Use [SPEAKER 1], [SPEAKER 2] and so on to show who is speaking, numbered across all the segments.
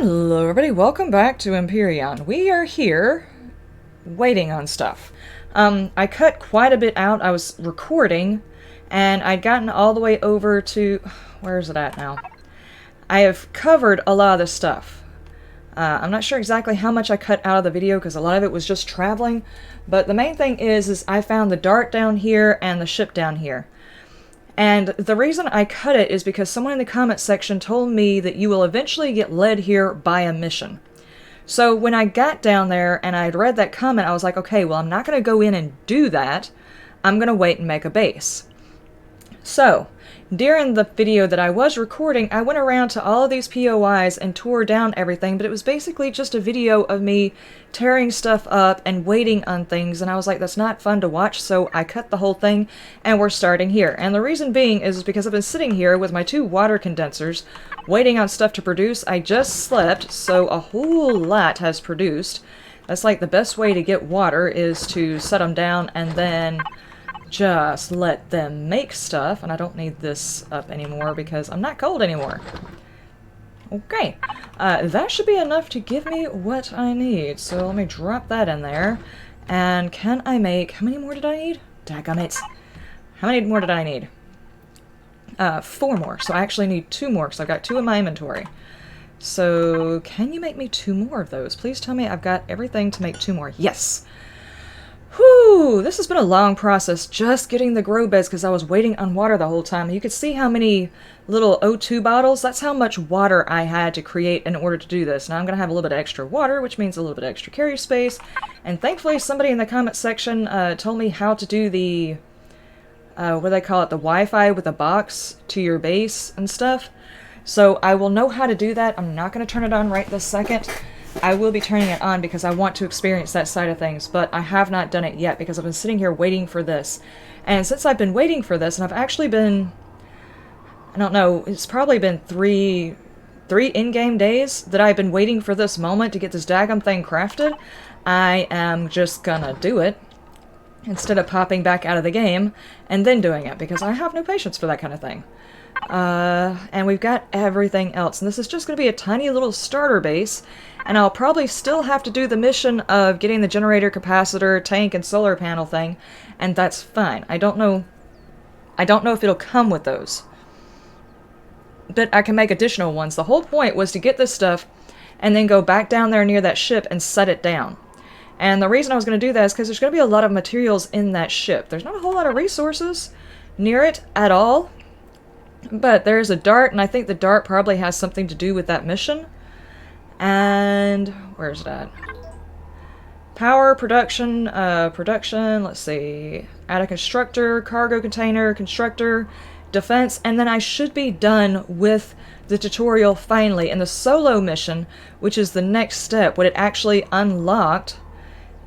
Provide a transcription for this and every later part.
[SPEAKER 1] Hello everybody, welcome back to Empyrion. We are here waiting on stuff. I cut quite a bit out. I was recording and I'd gotten all the way over to... where is it at now? I have covered a lot of this stuff. I'm not sure exactly how much I cut out of the video because a lot of it was just traveling, but the main thing is I found the dart down here and the ship down here. And the reason I cut it is because someone in the comment section told me that you will eventually get led here by a mission. So when I got down there and I'd read that comment, I was like, okay, well, I'm not going to go in and do that. I'm going to wait and make a base. So, during the video that I was recording, I went around to all of these POIs and tore down everything, but it was basically just a video of me tearing stuff up and waiting on things, and I was like, that's not fun to watch, so I cut the whole thing, and we're starting here. And the reason being is because I've been sitting here with my two water condensers, waiting on stuff to produce. I just slept, so a whole lot has produced. That's like the best way to get water is to set them down and then just let them make stuff, and I don't need this up anymore because I'm not cold anymore. Okay, that should be enough to give me what I need, so let me drop that in there. And can I make... how many more did I need? Dadgummit. How many more did I need? 4 more, so I actually need 2 more because I've got 2 in my inventory. So, can you make me 2 more of those? Please tell me I've got everything to make 2 more. Yes! Whew, this has been a long process just getting the grow beds because I was waiting on water the whole time. You could see how many little O2 bottles, that's how much water I had to create in order to do this. Now I'm going to have a little bit of extra water, which means a little bit of extra carrier space. And thankfully somebody in the comment section told me how to do the, what do they call it, the Wi-Fi with a box to your base and stuff. So I will know how to do that. I'm not going to turn it on right this second. I will be turning it on because I want to experience that side of things, but I have not done it yet because I've been sitting here waiting for this. And since I've been waiting for this, and I've actually been, I don't know, it's probably been three in-game days that I've been waiting for this moment to get this daggum thing crafted, I am just gonna do it instead of popping back out of the game and then doing it because I have no patience for that kind of thing. And we've got everything else, and this is just going to be a tiny little starter base, and I'll probably still have to do the mission of getting the generator, capacitor, tank, and solar panel thing, and that's fine. I don't know if it'll come with those, but I can make additional ones. The whole point was to get this stuff and then go back down there near that ship and set it down. And the reason I was going to do that is because there's going to be a lot of materials in that ship. There's not a whole lot of resources near it at all. But there's a dart, and I think the dart probably has something to do with that mission. And where's that? Power, production, let's see. Add a constructor, cargo container, constructor, defense, and then I should be done with the tutorial finally. And the solo mission, which is the next step, what it actually unlocked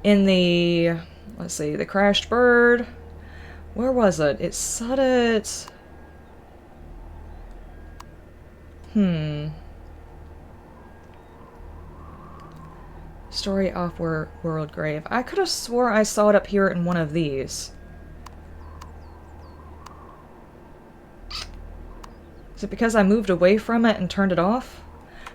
[SPEAKER 1] in the, let's see, the crashed bird. Where was it? It said it... Story off world grave. I could have swore I saw it up here in one of these. Is it because I moved away from it and turned it off?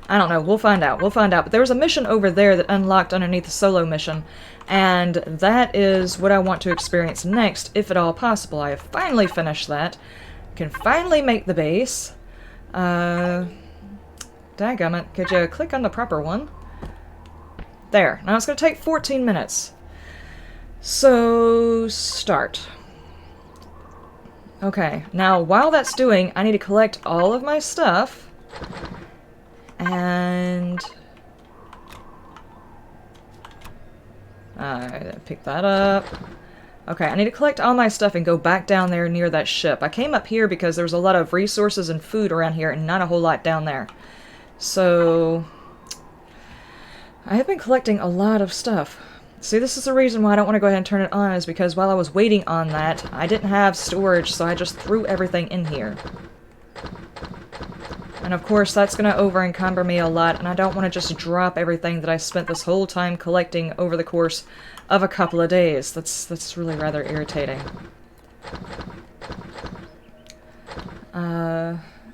[SPEAKER 1] I don't know. We'll find out. We'll find out. But there was a mission over there that unlocked underneath the solo mission, and that is what I want to experience next, if at all possible. I have finally finished that. Can finally make the base. Dadgummit, could you click on the proper one? There. Now it's going to take 14 minutes. So, start. Okay, now while that's doing, I need to collect all of my stuff. And... pick that up. Okay, I need to collect all my stuff and go back down there near that ship. I came up here because there was a lot of resources and food around here and not a whole lot down there. So, I have been collecting a lot of stuff. See, this is the reason why I don't want to go ahead and turn it on, is because while I was waiting on that, I didn't have storage, so I just threw everything in here. And of course, that's going to over-encumber me a lot, and I don't want to just drop everything that I spent this whole time collecting over the course of a couple of days. That's really rather irritating.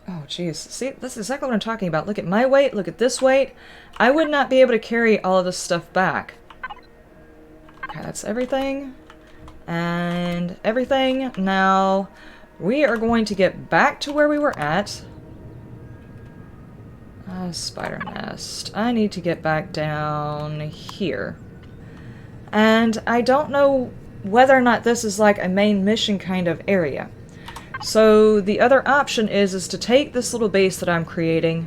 [SPEAKER 1] Oh, jeez. See, that's exactly what I'm talking about. Look at my weight, look at this weight. I would not be able to carry all of this stuff back. Okay, that's everything. And everything. Now, we are going to get back to where we were at. Spider nest. I need to get back down here. And I don't know whether or not this is like a main mission kind of area. So the other option is to take this little base that I'm creating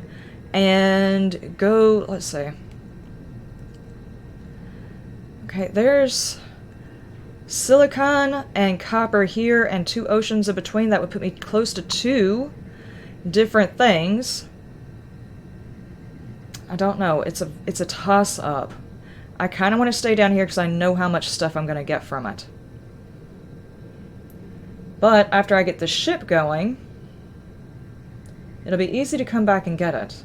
[SPEAKER 1] and go, let's see. Okay, there's silicon and copper here and 2 oceans in between. That would put me close to 2 different things. I don't know. It's a toss-up. I kind of want to stay down here because I know how much stuff I'm going to get from it. But after I get the ship going, it'll be easy to come back and get it.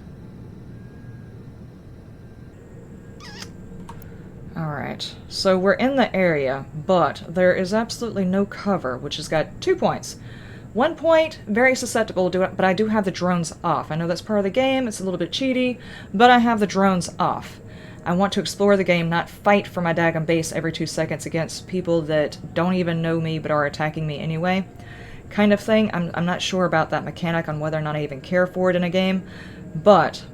[SPEAKER 1] Alright, so we're in the area, but there is absolutely no cover, which has got 2 points. 1 point, very susceptible to it, but I do have the drones off. I know that's part of the game, it's a little bit cheaty, but I have the drones off. I want to explore the game, not fight for my daggum base every 2 seconds against people that don't even know me but are attacking me anyway. Kind of thing. I'm not sure about that mechanic on whether or not I even care for it in a game, but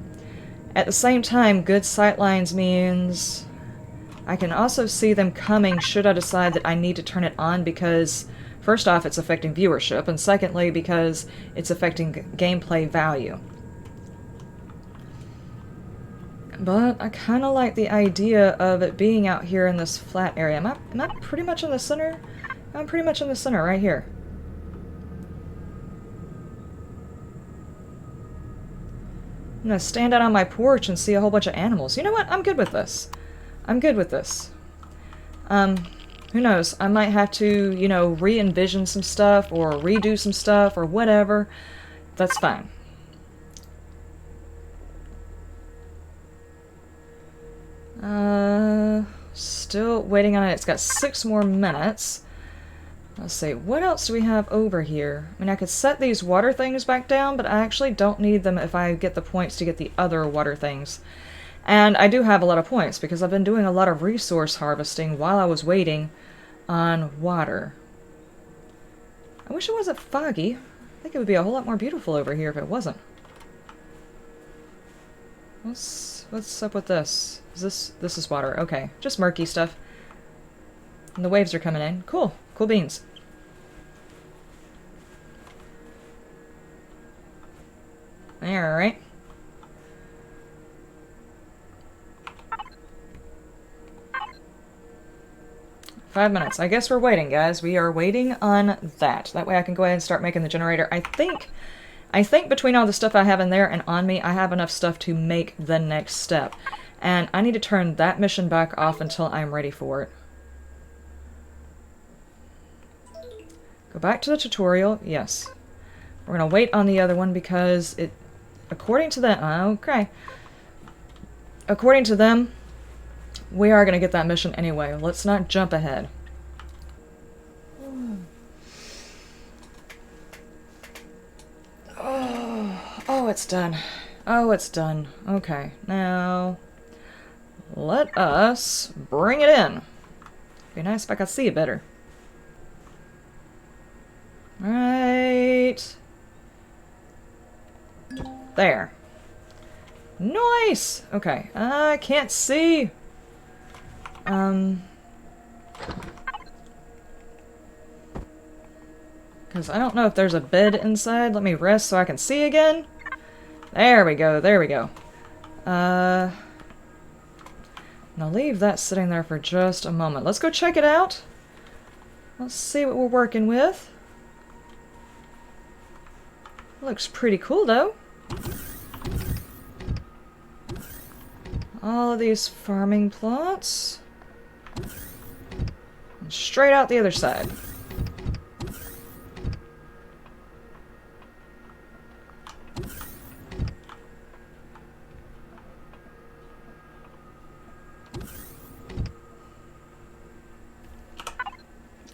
[SPEAKER 1] at the same time, good sightlines means I can also see them coming should I decide that I need to turn it on because, first off, it's affecting viewership, and secondly, because it's affecting gameplay value. But I kind of like the idea of it being out here in this flat area. Am I pretty much in the center? I'm pretty much in the center, right here. I'm gonna stand out on my porch and see a whole bunch of animals. You know what? I'm good with this. I'm good with this. Who knows? I might have to, you know, re-envision some stuff or redo some stuff or whatever. That's fine. Still waiting on it. It's got 6 more minutes. Let's see, what else do we have over here? I mean, I could set these water things back down, but I actually don't need them if I get the points to get the other water things. And I do have a lot of points because I've been doing a lot of resource harvesting while I was waiting on water. I wish it wasn't foggy. I think it would be a whole lot more beautiful over here if it wasn't. What's up with this? This is water. Okay, just murky stuff. And the waves are coming in. Cool. Cool beans. Alright. 5 minutes. I guess we're waiting, guys. We are waiting on that. That way I can go ahead and start making the generator. I think between all the stuff I have in there and on me, I have enough stuff to make the next step. And I need to turn that mission back off until I'm ready for it. Go back to the tutorial. Yes. We're going to wait on the other one because it... According to them... Okay. According to them, we are going to get that mission anyway. Let's not jump ahead. Oh, it's done. Oh, it's done. Okay, now let us bring it in. Be nice if I could see it better. Right there. Nice! Okay, I can't see. Because I don't know if there's a bed inside. Let me rest so I can see again. There we go, there we go. Now leave that sitting there for just a moment. Let's go check it out. Let's see what we're working with. Looks pretty cool, though. All of these farming plots. And straight out the other side.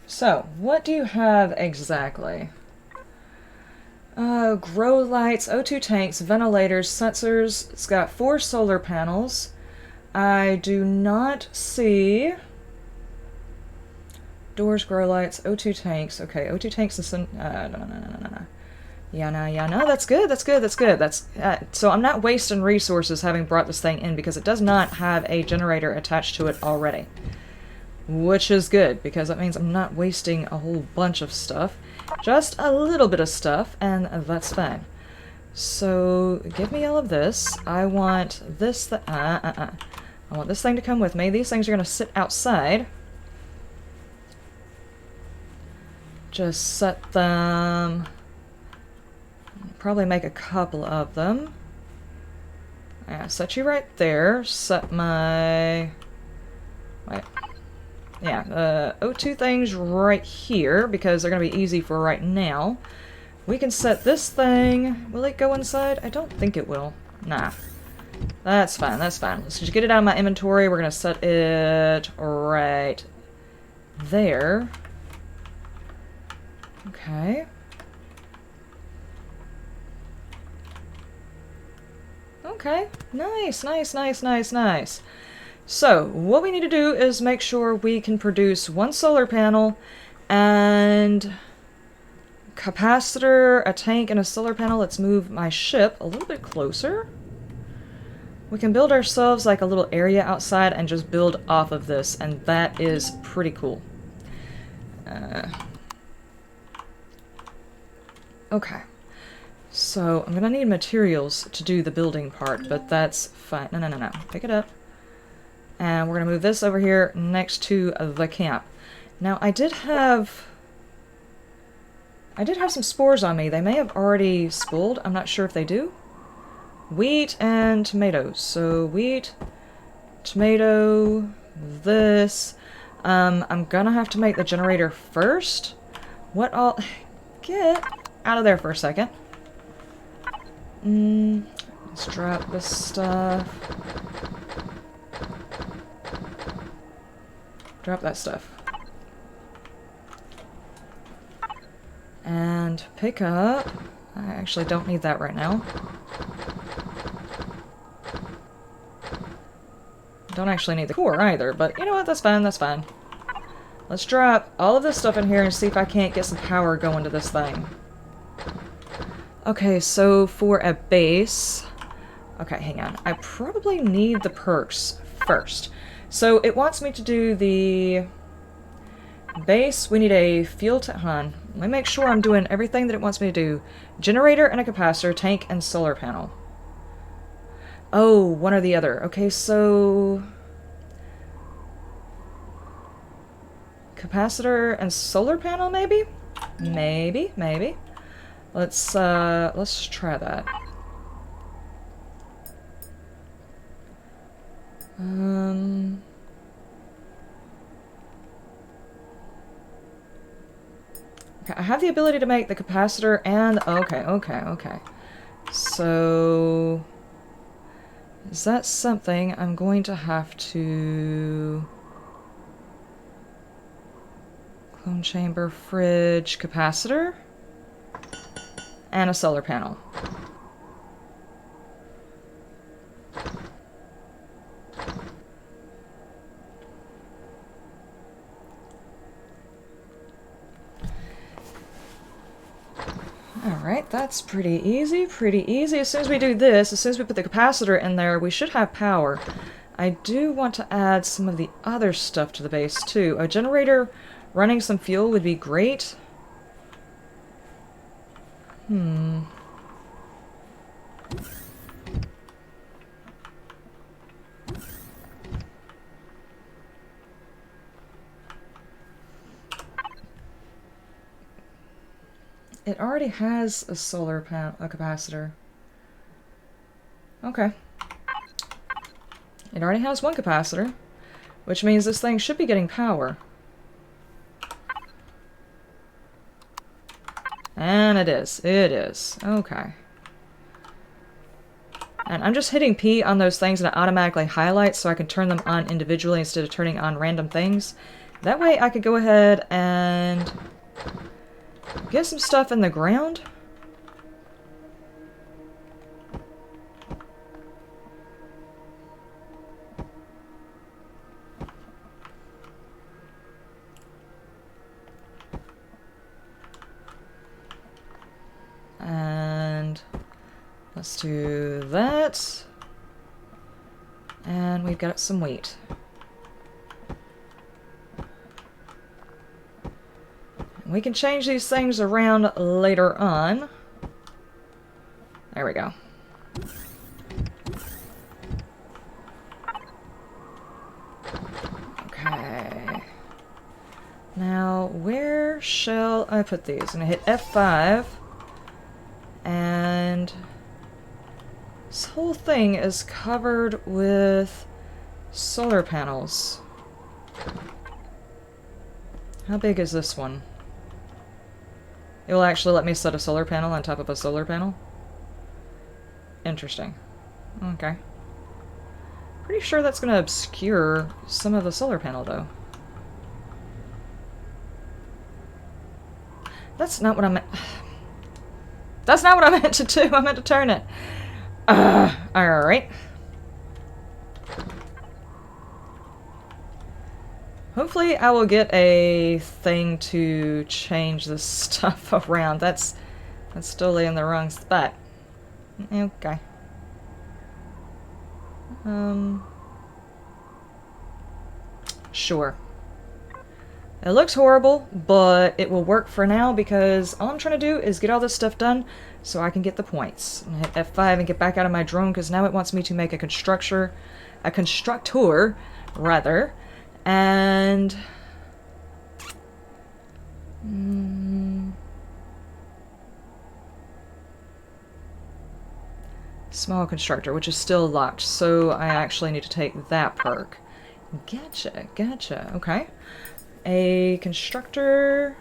[SPEAKER 1] So, what do you have exactly? Grow lights, O2 tanks, ventilators, sensors. It's got 4 solar panels. I do not see... Doors, grow lights, O2 tanks. Okay, O2 tanks and no. Yeah, no, that's good, that's good, that's good. So I'm not wasting resources having brought this thing in because it does not have a generator attached to it already. Which is good, because that means I'm not wasting a whole bunch of stuff. Just a little bit of stuff, and that's fine. So, give me all of this. I want this... I want this thing to come with me. These things are going to sit outside. Just set them... Probably make a couple of them. Yeah, set you right there. Set my... Wait. Yeah, O2 things right here, because they're going to be easy for right now. We can set this thing... Will it go inside? I don't think it will. Nah. That's fine, that's fine. Let's just get it out of my inventory. We're going to set it right there. Okay. Okay. Nice, nice, nice, nice, nice. So, what we need to do is make sure we can produce 1 solar panel and capacitor, a tank, and a solar panel. Let's move my ship a little bit closer. We can build ourselves like a little area outside and just build off of this, and that is pretty cool. Okay. So, I'm gonna need materials to do the building part, but that's fine. No. Pick it up. And we're going to move this over here next to the camp. Now, I did have some spores on me. They may have already spooled. I'm not sure if they do. Wheat and tomatoes. So, wheat, tomato, this. I'm going to have to make the generator first. What all... Get out of there for a second. Let's drop this stuff. Drop that stuff. And pick up... I actually don't need that right now. Don't actually need the core either, but you know what? That's fine, that's fine. Let's drop all of this stuff in here and see if I can't get some power going to this thing. Okay, so for a base... Okay, hang on. I probably need the perks first. So it wants me to do the base. We need a fuel tank. Hold on. Let me make sure I'm doing everything that it wants me to do. Generator and a capacitor, tank and solar panel. Oh, one or the other. Okay, so... Capacitor and solar panel, maybe? Maybe. Let's try that. Okay, I have the ability to make the capacitor and... Okay. So... Is that something I'm going to have to... Clone chamber, fridge, capacitor? And a solar panel. Alright, that's pretty easy, As soon as we do this, as soon as we put the capacitor in there, we should have power. I do want to add some of the other stuff to the base, too. A generator running some fuel would be great. It already has a solar panel, a capacitor. Okay. It already has one capacitor, which means this thing should be getting power. And it is. It is. Okay. And I'm just hitting P on those things and it automatically highlights so I can turn them on individually instead of turning on random things. That way I could go ahead and... get some stuff in the ground. Let's do that. And we've got some wheat. We can change these things around later on. There we go. Okay. Now, where shall I put these? I'm gonna hit F5. And this whole thing is covered with solar panels. How big is this one? It will actually let me set a solar panel on top of a solar panel? Interesting. Okay. Pretty sure that's going to obscure some of the solar panel, though. That's not what I meant. That's not what I meant to do. I meant to turn it. Alright. Hopefully I will get a thing to change this stuff around. That's still in the wrong spot. Okay. Sure. It looks horrible, but it will work for now because all I'm trying to do is get all this stuff done so I can get the points. I'm gonna hit F5 and get back out of my drone because now it wants me to make a constructor, rather, and small constructor, which is still locked, so I actually need to take that perk. Gotcha, okay. A constructor,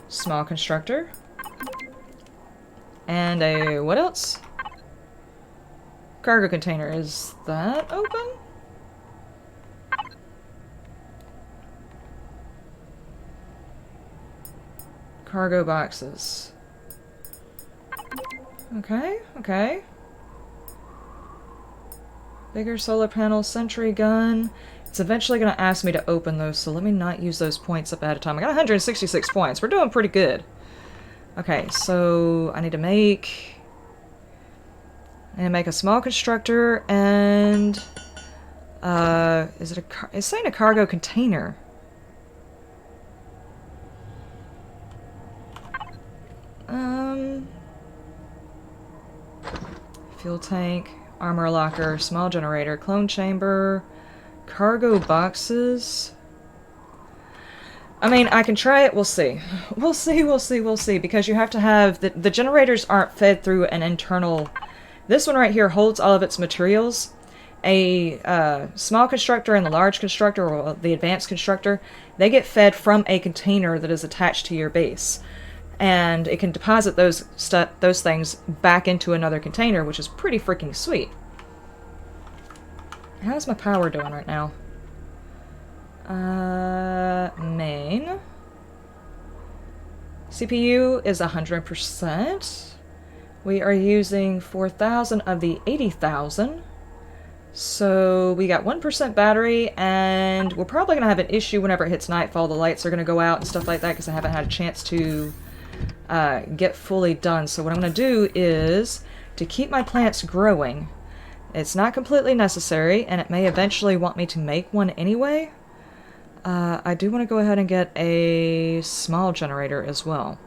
[SPEAKER 1] small constructor, and a, what else? Cargo container. Is that open? Cargo boxes. Okay. Bigger solar panel, sentry gun. It's eventually going to ask me to open those, so let me not use those points up ahead of time. I got 166 points. We're doing pretty good. Okay, so I need to make a small constructor and it's saying a cargo container. Fuel tank, armor locker, small generator, clone chamber, cargo boxes. I mean, I can try it, we'll see. We'll see, because you have to have... The generators aren't fed through an internal... This one right here holds all of its materials. A small constructor and the large constructor, or the advanced constructor, they get fed from a container that is attached to your base. And it can deposit those things back into another container, which is pretty freaking sweet. How's my power doing right now? Main. CPU is 100%. We are using 4,000 of the 80,000. So we got 1% battery, and we're probably going to have an issue whenever it hits nightfall. The lights are going to go out and stuff like that because I haven't had a chance to get fully done. So what I'm going to do is to keep my plants growing. It's not completely necessary, and it may eventually want me to make one anyway. I do want to go ahead and get a small generator as well.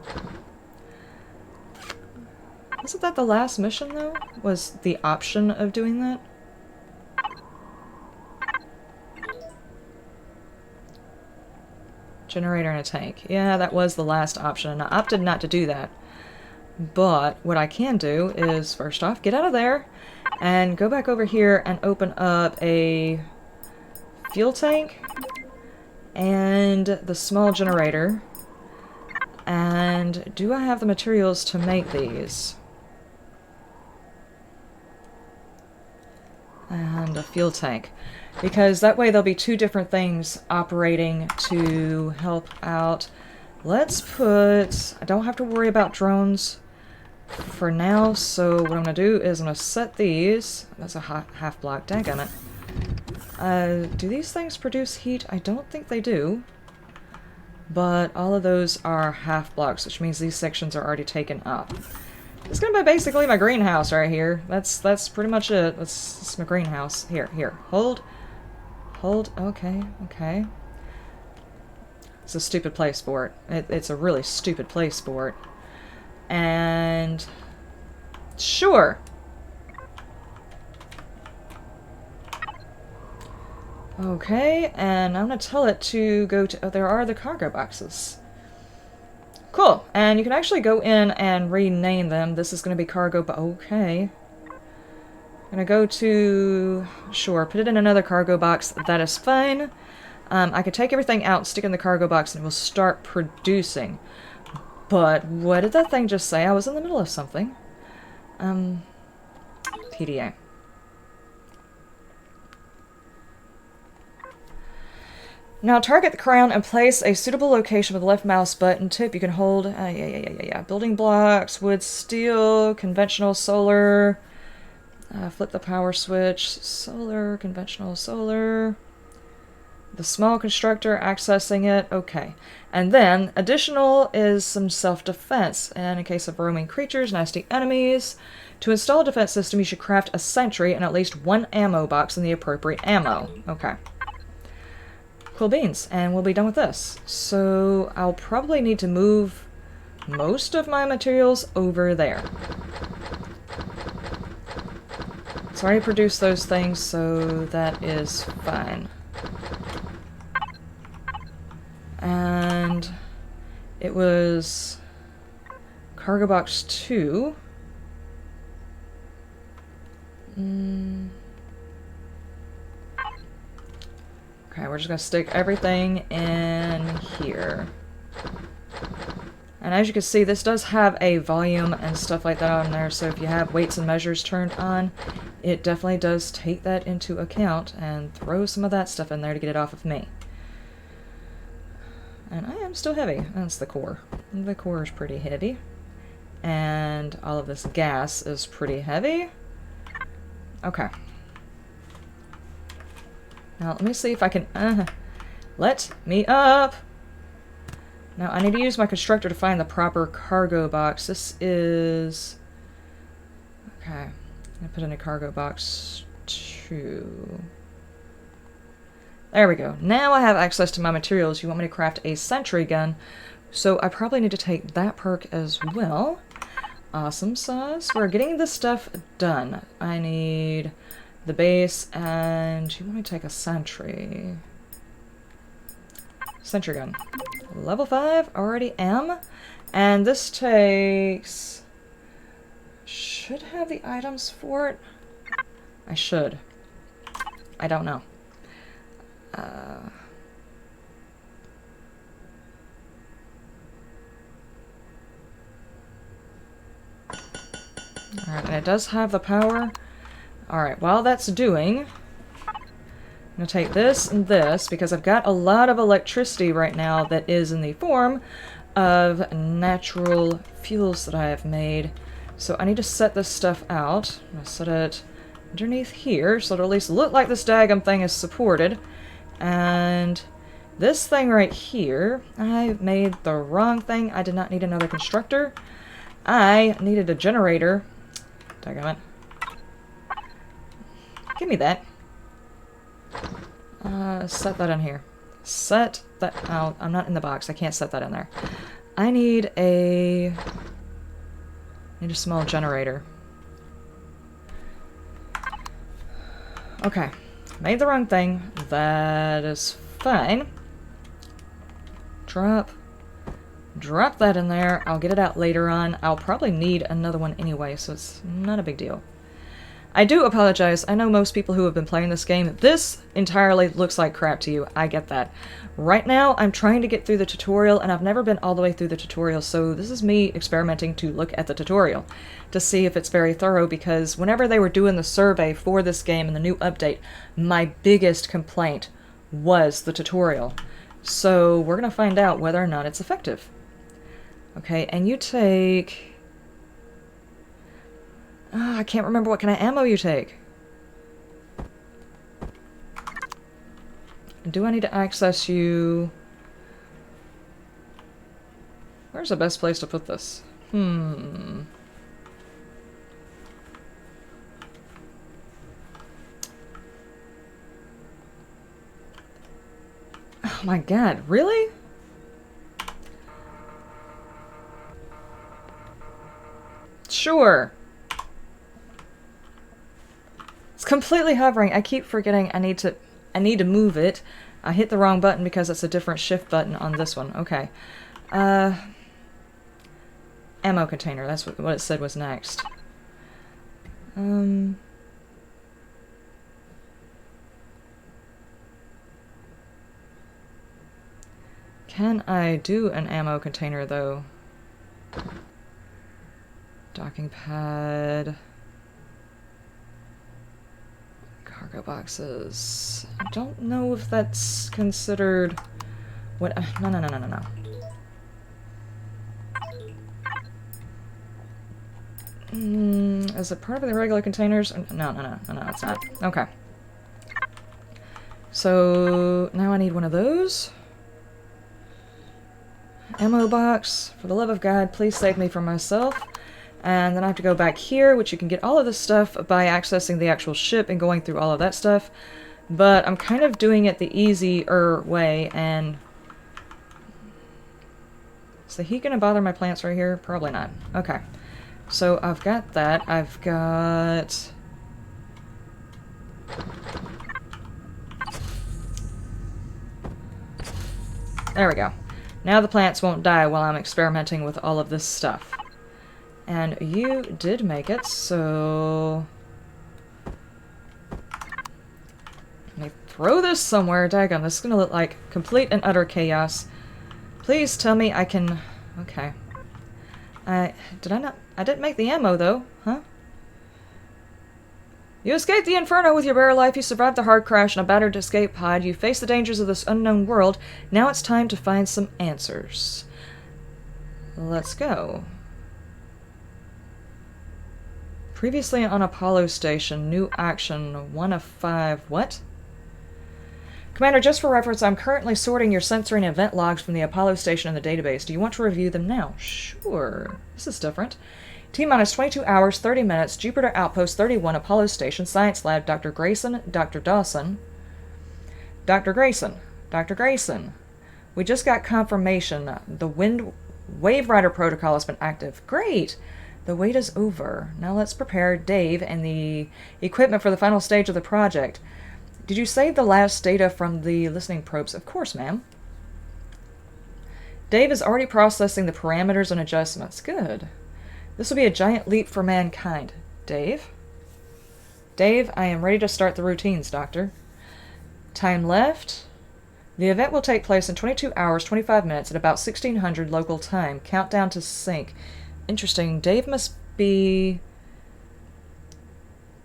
[SPEAKER 1] Wasn't that the last mission, though? Was the option of doing that? Generator and a tank. Yeah, that was the last option. I opted not to do that. But what I can do is, first off, get out of there and go back over here and open up a fuel tank and the small generator. And do I have the materials to make these? And a fuel tank. Because that way there'll be two different things operating to help out. Let's put... I don't have to worry about drones for now, so what I'm going to do is I'm going to set these... That's a half block, daggone it. Do these things produce heat? I don't think they do. But all of those are half blocks, which means these sections are already taken up. It's gonna be basically my greenhouse right here. That's pretty much it. That's my greenhouse. Here. Hold. Okay, okay. It's a stupid place for it. It's a really stupid place for it. And... sure! Okay, and I'm gonna tell it to go to... oh, there are the cargo boxes. Cool, and you can actually go in and rename them. This is gonna be cargo... okay. I'm gonna go to... sure, put it in another cargo box. That is fine. I could take everything out, stick it in the cargo box, and it will start producing. But what did that thing just say? I was in the middle of something. PDA. Now target the crown and place a suitable location with the left mouse button tip. You can hold, yeah. Building blocks, wood, steel, conventional, solar. Flip the power switch. Solar, conventional, solar. The small constructor, accessing it. Okay. And then, additional is some self-defense. And in case of roaming creatures, nasty enemies. To install a defense system, you should craft a sentry and at least one ammo box in the appropriate ammo. Okay. Cool beans. And we'll be done with this. So, I'll probably need to move most of my materials over there. So I already produced those things, so that is fine. And it was cargo box 2. Okay, we're just gonna stick everything in here. And as you can see, this does have a volume and stuff like that on there, so if you have weights and measures turned on, it definitely does take that into account and throw some of that stuff in there to get it off of me. And I am still heavy. That's the core. The core is pretty heavy. And all of this gas is pretty heavy. Okay. Now let me see if I can... let me up! Now I need to use my constructor to find the proper cargo box. This is... okay. I'm gonna put in a cargo box 2. There we go. Now I have access to my materials. You want me to craft a sentry gun, so I probably need to take that perk as well. Awesome sauce. We're getting this stuff done. I need the base, and you want me to take a sentry. Sentry gun. Level 5, already am. And this takes... should have the items for it. I should. I don't know. Alright, and it does have the power. Alright, while that's doing, I'm going to take this and this, because I've got a lot of electricity right now that is in the form of natural fuels that I have made. So I need to set this stuff out. I'm going to set it underneath here, so it'll at least look like this daggum thing is supported. And this thing right here, I made the wrong thing. I did not need another constructor. I needed a generator. Daggum it. Give me that. Set that in here. Set that out. I'm not in the box. I can't set that in there. I need a small generator. Okay. Made the wrong thing. That is fine. Drop that in there. I'll get it out later on. I'll probably need another one anyway, so it's not a big deal. I do apologize. I know most people who have been playing this game, this entirely looks like crap to you. I get that. Right now, I'm trying to get through the tutorial, and I've never been all the way through the tutorial, so this is me experimenting to look at the tutorial to see if it's very thorough, because whenever they were doing the survey for this game and the new update, my biggest complaint was the tutorial. So we're going to find out whether or not it's effective. Okay, and you take... I can't remember what kind of ammo you take. Do I need to access you? Where's the best place to put this? Oh my god, really? Sure. It's completely hovering. I keep forgetting I need to move it. I hit the wrong button because it's a different shift button on this one. Okay. Ammo container. That's what it said was next. Can I do an ammo container, though? Docking pad. Cargo boxes. I don't know if that's considered... What? No. Is it part of the regular containers? No, it's not. Okay. So, now I need one of those. Ammo box. For the love of God, please save me from myself. And then I have to go back here, which you can get all of this stuff by accessing the actual ship and going through all of that stuff. But I'm kind of doing it the easier way, and... Is the heat going to bother my plants right here? Probably not. Okay. So I've got that. I've got... There we go. Now the plants won't die while I'm experimenting with all of this stuff. And you did make it, so... Let me throw this somewhere. Daggone, this is going to look like complete and utter chaos. Please tell me I can... Okay. Did I not... I didn't make the ammo, though. Huh? You escaped the inferno with your bare life. You survived the hard crash in a battered escape pod. You faced the dangers of this unknown world. Now it's time to find some answers. Let's go. Previously on Apollo Station, new action, 1 of 5. What? Commander, just for reference, I'm currently sorting your sensory and event logs from the Apollo Station in the database. Do you want to review them now? Sure. This is different. T-minus 22 hours, 30 minutes, Jupiter Outpost 31, Apollo Station, Science Lab, Dr. Grayson, Dr. Dawson. Dr. Grayson. We just got confirmation. The Wave Rider protocol has been active. Great! The wait is over. Now let's prepare Dave and the equipment for the final stage of the project. Did you save the last data from the listening probes? Of course, ma'am. Dave is already processing the parameters and adjustments. Good. This will be a giant leap for mankind. Dave? Dave, I am ready to start the routines, Doctor. Time left. The event will take place in 22 hours, 25 minutes at about 1600 local time. Countdown to sync. Interesting. Dave must be...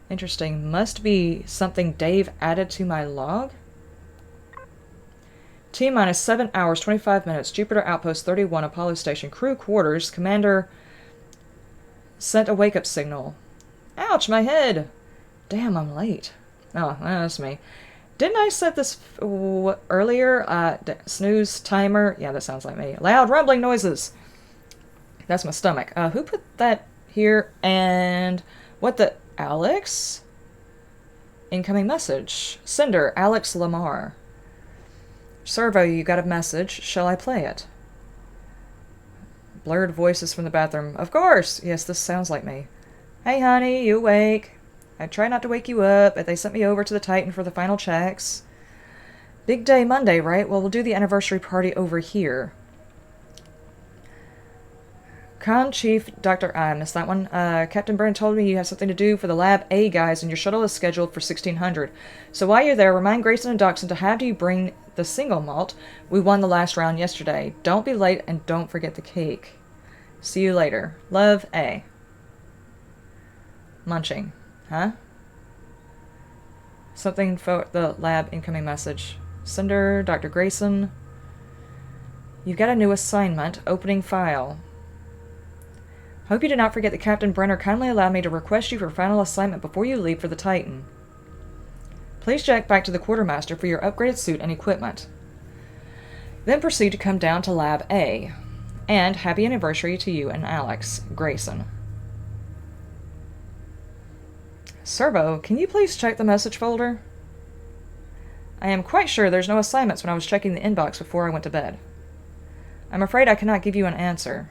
[SPEAKER 1] Interesting. Must be something Dave added to my log? T-minus 7 hours, 25 minutes. Jupiter Outpost 31, Apollo Station. Crew quarters. Commander sent a wake-up signal. Ouch, my head! Damn, I'm late. Oh, that's me. Didn't I set this earlier? Snooze timer. Yeah, that sounds like me. Loud rumbling noises. That's my stomach. Who put that here? And what the... Alex? Incoming message. Sender, Alex Lamar. Servo, you got a message. Shall I play it? Blurred voices from the bathroom. Of course! Yes, this sounds like me. Hey, honey, you awake? I tried not to wake you up, but they sent me over to the Titan for the final checks. Big day Monday, right? Well, we'll do the anniversary party over here. Con Chief Dr. I missed that one. Captain Byrne told me you have something to do for the Lab A guys, and your shuttle is scheduled for 1600. So while you're there, remind Grayson and Dawson to have you bring the single malt. We won the last round yesterday. Don't be late, and don't forget the cake. See you later. Love, A. Munching. Huh? Something for the lab incoming message. Sender, Dr. Grayson. You've got a new assignment. Opening file. Hope you did not forget that Captain Brenner kindly allowed me to request you for final assignment before you leave for the Titan. Please check back to the quartermaster for your upgraded suit and equipment. Then proceed to come down to Lab A. And happy anniversary to you and Alex Grayson. Servo, can you please check the message folder? I am quite sure there's no assignments when I was checking the inbox before I went to bed. I'm afraid I cannot give you an answer.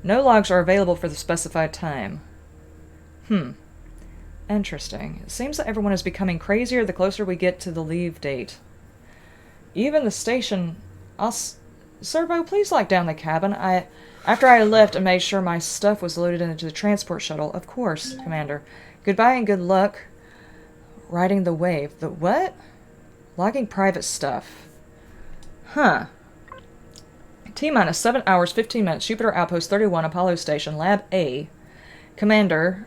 [SPEAKER 1] No logs are available for the specified time. Interesting. It seems that everyone is becoming crazier the closer we get to the leave date. Even the station... Servo, please lock down the cabin. After I left and made sure my stuff was loaded into the transport shuttle. Of course, Commander. Goodbye and good luck. Riding the wave. The what? Logging private stuff. Huh. T-minus 7 hours, 15 minutes. Jupiter Outpost 31, Apollo Station, Lab A. Commander.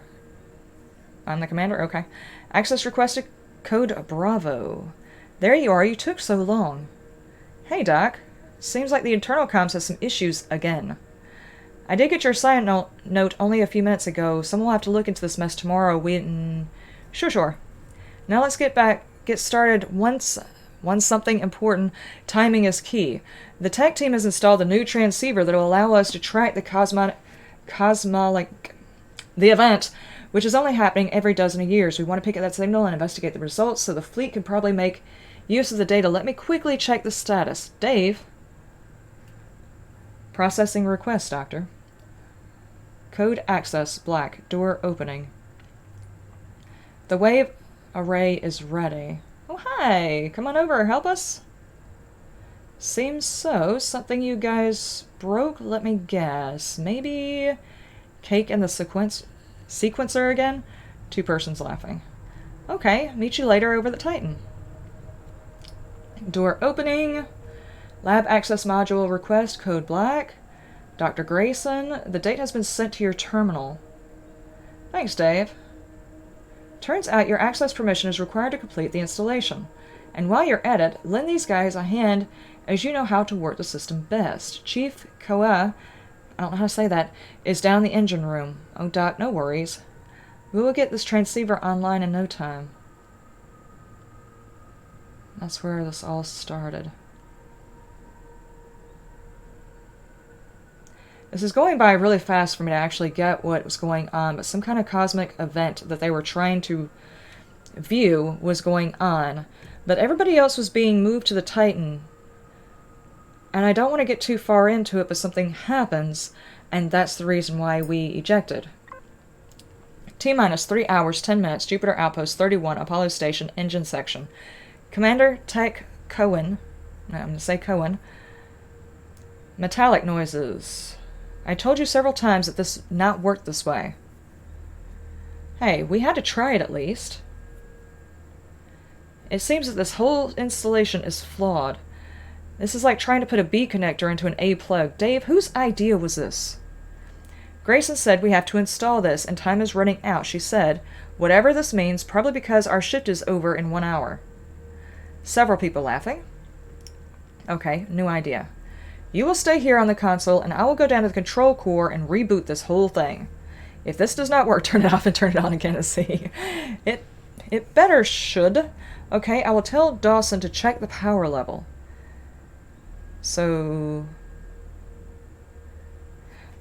[SPEAKER 1] I'm the commander? Okay. Access requested. Code Bravo. There you are. You took so long. Hey, Doc. Seems like the internal comms has some issues again. I did get your assignment note only a few minutes ago. Someone will have to look into this mess tomorrow. Sure. Now let's get started. Once something important, timing is key. The tech team has installed a new transceiver that will allow us to track the the event, which is only happening every dozen years. We want to pick up that signal and investigate the results, so the fleet can probably make use of the data. Let me quickly check the status. Dave? Processing request, Doctor. Code access, black. Door opening. The wave array is ready. Oh, hi! Come on over, help us? Seems so. Something you guys broke? Let me guess. Maybe cake in the sequencer again? 2 persons laughing. Okay, meet you later over the Titan. Door opening. Lab access module request, code black. Dr. Grayson, the data has been sent to your terminal. Thanks, Dave. Turns out your access permission is required to complete the installation. And while you're at it, lend these guys a hand as you know how to work the system best. Chief Koa, I don't know how to say that, is down in the engine room. Oh, Doc, no worries. We will get this transceiver online in no time. That's where this all started. This is going by really fast for me to actually get what was going on, but some kind of cosmic event that they were trying to view was going on. But everybody else was being moved to the Titan. And I don't want to get too far into it, but something happens, and that's the reason why we ejected. T-minus 3 hours, 10 minutes, Jupiter Outpost 31, Apollo Station, Engine Section. Commander Tech Cohen, I'm going to say Cohen. Metallic noises. I told you several times that this not worked this way. Hey, we had to try it at least. It seems that this whole installation is flawed. This is like trying to put a B connector into an A plug. Dave, whose idea was this? Grayson said we have to install this and time is running out. She said, whatever this means, probably because our shift is over in 1 hour. Several people laughing. Okay, new idea. You will stay here on the console, and I will go down to the control core and reboot this whole thing. If this does not work, turn it off and turn it on again and see. It better should. Okay, I will tell Dawson to check the power level. So...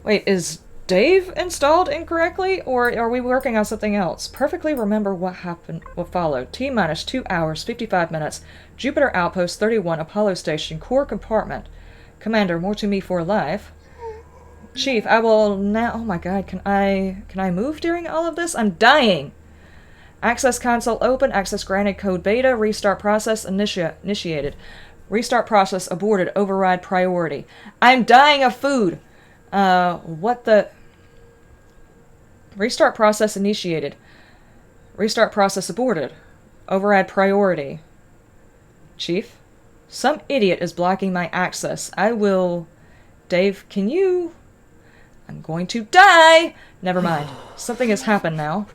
[SPEAKER 1] Wait, is Dave installed incorrectly, or are we working on something else? Perfectly remember what followed. T-minus 2 hours, 55 minutes. Jupiter Outpost 31, Apollo Station, core compartment. Commander, more to me for life. Chief, I will now... Oh my god, can I move during all of this? I'm dying! Access console open, access granted, code beta, restart process initiated. Restart process aborted, override priority. I'm dying of food! What the... Restart process initiated. Restart process aborted. Override priority. Chief? Some idiot is blocking my access. I will... Dave, can you... I'm going to die! Never mind. Something has happened now.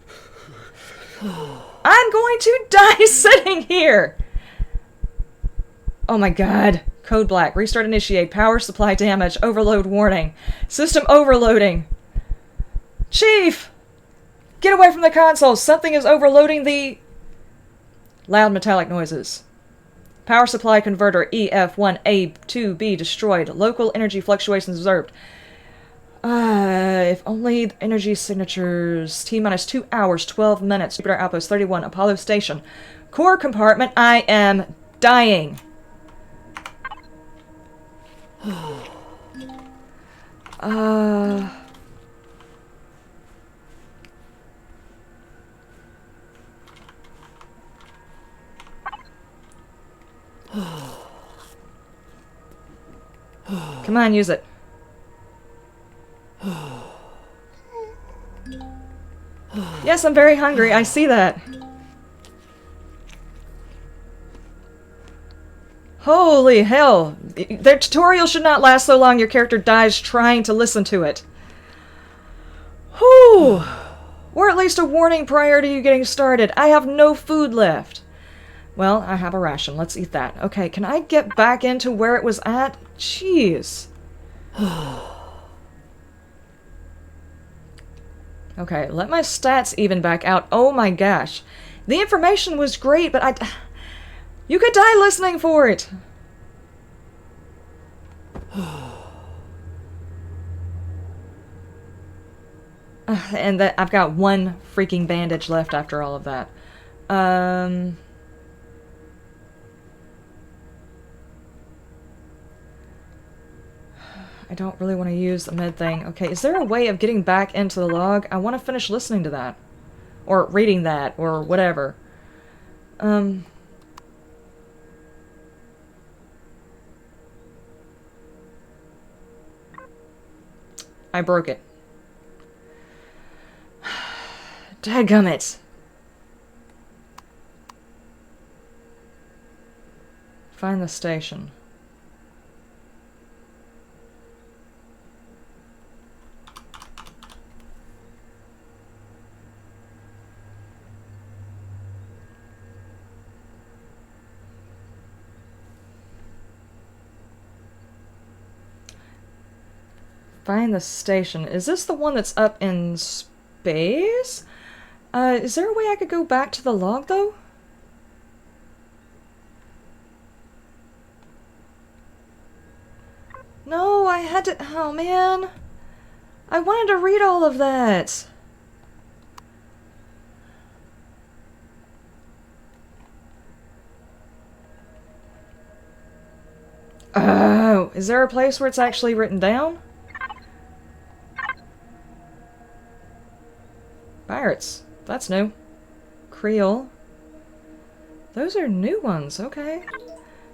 [SPEAKER 1] I'm going to die sitting here! Oh my god. Code black. Restart initiate. Power supply damage. Overload warning. System overloading. Chief! Get away from the console! Something is overloading the... Loud metallic noises. Power supply converter EF1A2B destroyed. Local energy fluctuations observed. If only the energy signatures. T minus 2 hours, 12 minutes. Jupiter Outpost 31, Apollo Station. Core compartment, I am dying. Come on, use it. Yes, I'm very hungry. I see that. Holy hell. Their tutorial should not last so long your character dies trying to listen to it. Whew. Or at least a warning prior to you getting started. I have no food left. Well, I have a ration. Let's eat that. Okay, can I get back into where it was at? Jeez. Okay, let my stats even back out. Oh my gosh. The information was great, but you could die listening for it. And that I've got one freaking bandage left after all of that. I don't really want to use the med thing. Okay, is there a way of getting back into the log? I want to finish listening to that. Or reading that, or whatever. I broke it. Dadgummit. Find the station. Find the station. Is this the one that's up in space? Is there a way I could go back to the log, though? No, I had to... Oh, man. I wanted to read all of that. Oh, is there a place where it's actually written down? Pirates. That's new. Creole. Those are new ones, okay.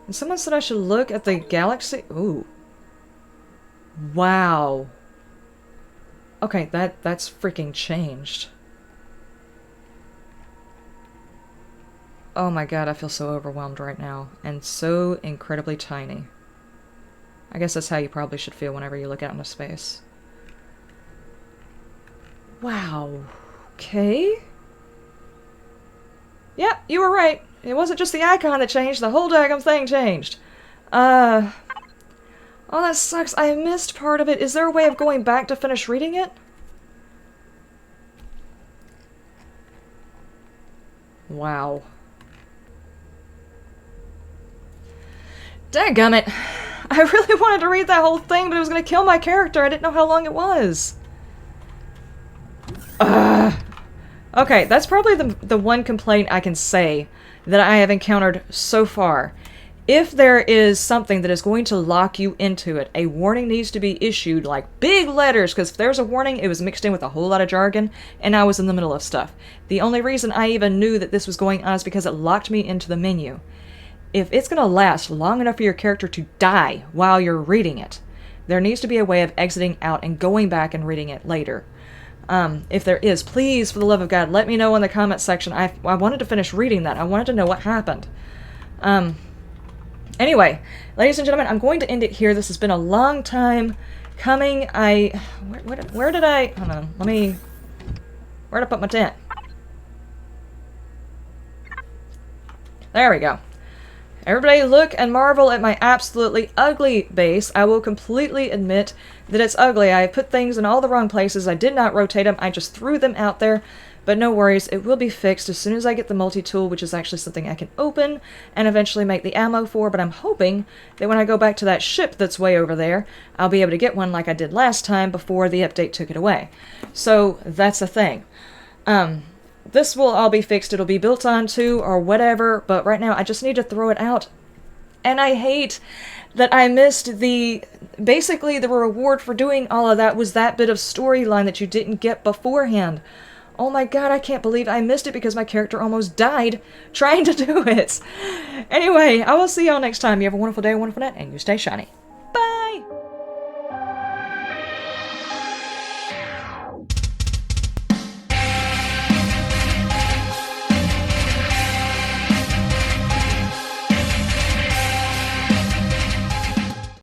[SPEAKER 1] And someone said I should look at the galaxy. Ooh. Wow. Okay, that's freaking changed. Oh my god, I feel so overwhelmed right now. And so incredibly tiny. I guess that's how you probably should feel whenever you look out into space. Wow. Okay. Yep, you were right. It wasn't just the icon that changed, the whole daggum thing changed. Oh, that sucks. I missed part of it. Is there a way of going back to finish reading it? Wow. Dadgummit. I really wanted to read that whole thing, but it was going to kill my character. I didn't know how long it was. Okay, that's probably the one complaint I can say that I have encountered so far. If there is something that is going to lock you into it, a warning needs to be issued, like big letters, because if there's a warning, it was mixed in with a whole lot of jargon, and I was in the middle of stuff. The only reason I even knew that this was going on is because it locked me into the menu. If it's going to last long enough for your character to die while you're reading it, there needs to be a way of exiting out and going back and reading it later. If there is, please, for the love of God, let me know in the comment section. I wanted to finish reading that. I wanted to know what happened. Anyway, ladies and gentlemen, I'm going to end it here. This has been a long time coming. Where did I... Hold on, where'd I put my tent? There we go. Everybody look and marvel at my absolutely ugly base. I will completely admit that it's ugly. I put things in all the wrong places. I did not rotate them. I just threw them out there. But no worries, it will be fixed as soon as I get the multi-tool, which is actually something I can open and eventually make the ammo for, but I'm hoping that when I go back to that ship that's way over there, I'll be able to get one like I did last time before the update took it away. So that's a thing. This will all be fixed, it'll be built onto or whatever, but right now I just need to throw it out. And I hate that I missed basically the reward for doing all of that was that bit of storyline that you didn't get beforehand. Oh my god, I can't believe I missed it because my character almost died trying to do it. Anyway, I will see y'all next time. You have a wonderful day, a wonderful night, and you stay shiny.